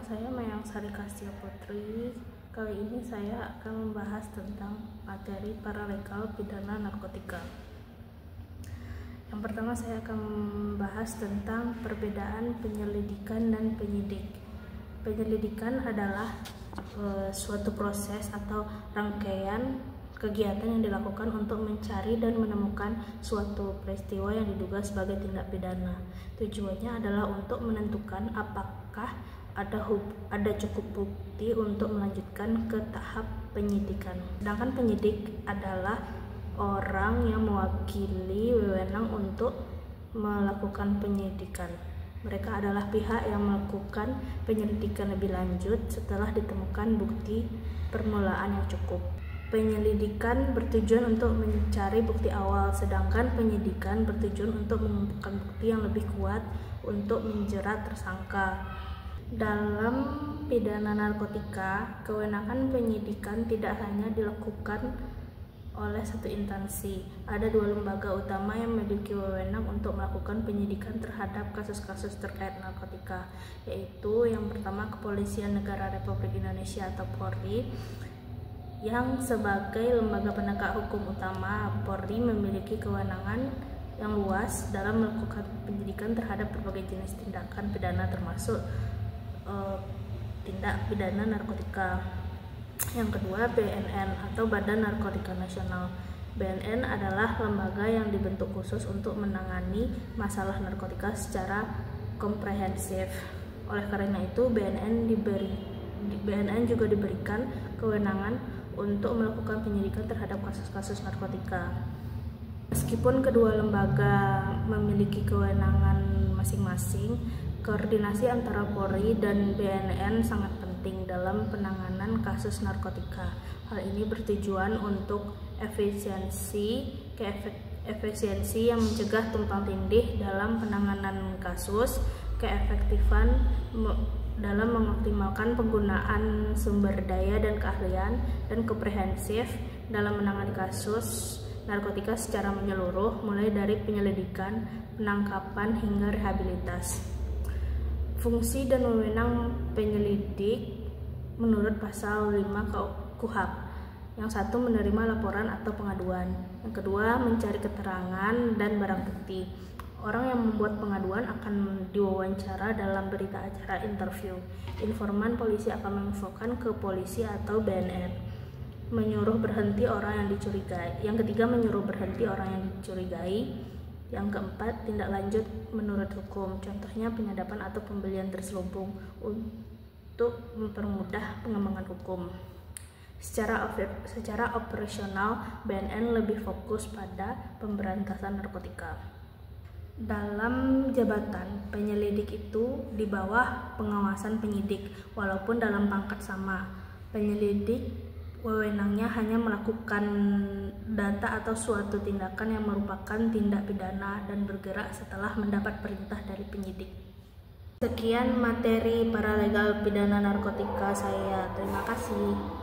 saya Mayang Sari Kastia Putri. Kali ini saya akan membahas tentang materi paralegal pidana narkotika. Yang pertama saya akan membahas tentang perbedaan penyelidikan dan penyidik. Penyelidikan adalah suatu proses atau rangkaian kegiatan yang dilakukan untuk mencari dan menemukan suatu peristiwa yang diduga sebagai tindak pidana. Tujuannya adalah untuk menentukan apakah ada cukup bukti untuk melanjutkan ke tahap penyidikan. Sedangkan penyidik adalah orang yang mewakili wewenang untuk melakukan penyidikan. Mereka adalah pihak yang melakukan penyelidikan lebih lanjut setelah ditemukan bukti permulaan yang cukup. Penyelidikan bertujuan untuk mencari bukti awal, sedangkan penyidikan bertujuan untuk mengumpulkan bukti yang lebih kuat untuk menjerat tersangka. Dalam pidana narkotika, kewenangan penyidikan tidak hanya dilakukan oleh satu instansi. Ada dua lembaga utama yang memiliki wewenang untuk melakukan penyidikan terhadap kasus-kasus terkait narkotika, yaitu yang pertama Kepolisian Negara Republik Indonesia atau Polri. Yang sebagai lembaga penegak hukum utama, Polri memiliki kewenangan yang luas dalam melakukan penyidikan terhadap berbagai jenis tindakan pidana termasuk tindak pidana narkotika. Yang kedua, BNN atau Badan Narkotika Nasional. BNN adalah lembaga yang dibentuk khusus untuk menangani masalah narkotika secara komprehensif. Oleh karena itu, BNN juga diberikan kewenangan untuk melakukan penyidikan terhadap kasus-kasus narkotika. Meskipun kedua lembaga memiliki kewenangan masing-masing, koordinasi antara Polri dan BNN sangat penting dalam penanganan kasus narkotika. Hal ini bertujuan untuk efisiensi yang mencegah tumpang tindih dalam penanganan kasus, keefektifan dalam mengoptimalkan penggunaan sumber daya dan keahlian, dan komprehensif dalam menangani kasus narkotika secara menyeluruh, mulai dari penyelidikan, penangkapan, hingga rehabilitas. Fungsi dan wewenang penyelidik menurut pasal 5 KUHP. Yang satu, menerima laporan atau pengaduan. Yang kedua, mencari keterangan dan barang bukti. Orang yang membuat pengaduan akan diwawancara dalam berita acara interview. Informan polisi akan menginfokan ke polisi atau BNN. Menyuruh berhenti orang yang dicurigai. Yang ketiga, menyuruh berhenti orang yang dicurigai. Yang keempat, tindak lanjut menurut hukum. Contohnya penyadapan atau pembelian terselubung untuk mempermudah pengembangan hukum. Secara operasional, BNN lebih fokus pada pemberantasan narkotika. Dalam jabatan, penyelidik itu di bawah pengawasan penyidik, walaupun dalam pangkat sama. Penyelidik wewenangnya hanya melakukan data atau suatu tindakan yang merupakan tindak pidana dan bergerak setelah mendapat perintah dari penyidik. Sekian materi paralegal pidana narkotika saya. Terima kasih.